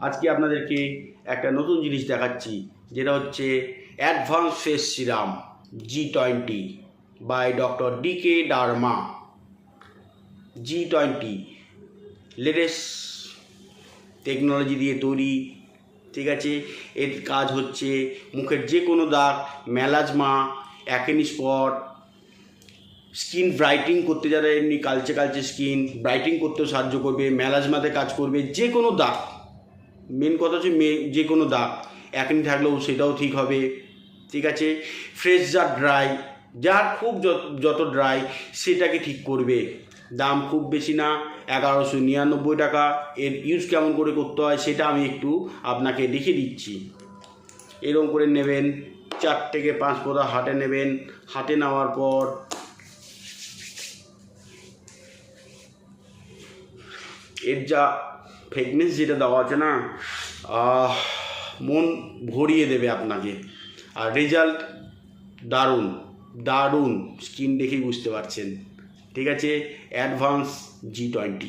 আজকে আপনাদেরকে একটা নতুন জিনিস দেখাচ্ছি, যেটা হচ্ছে advance face serum G20 by doctor DK derma. G20 latest technology দিয়ে তৈরি, ঠিক আছে। এর কাজ হচ্ছে মুখের যে কোনো দাগ, melasma, acne spot, skin brightening করতে, যারা এমনি কালচে কালচে স্কিন ব্রাইটিং করতেও সাহায্য করবে, মেলাজমাতে কাজ করবে, যে কোনো দাগ, মেন কথা হচ্ছে যে কোনো দাগ, অ্যাকনি থাকলেও সেটাও ঠিক হবে, ঠিক আছে। ফ্রেশ যার ড্রাই, যার খুব যত ড্রাই সেটাকে ঠিক করবে। দাম খুব বেশি না, 1199 টাকা। এর ইউজ কেমন করে করতে হয় সেটা আমি একটু আপনাকে দেখিয়ে দিচ্ছি। এরকম করে নেবেন, 4 থেকে 5 ফোঁটা হাতে নেবেন। হাতে নেওয়ার পর এর যা ফ্রেগনেন্স যেটা দেওয়া আছে না, মন ভরিয়ে দেবে আপনাকে। আর রেজাল্ট দারুণ দারুণ, স্কিন দেখেই বুঝতে পারছেন, ঠিক আছে। Advance G20।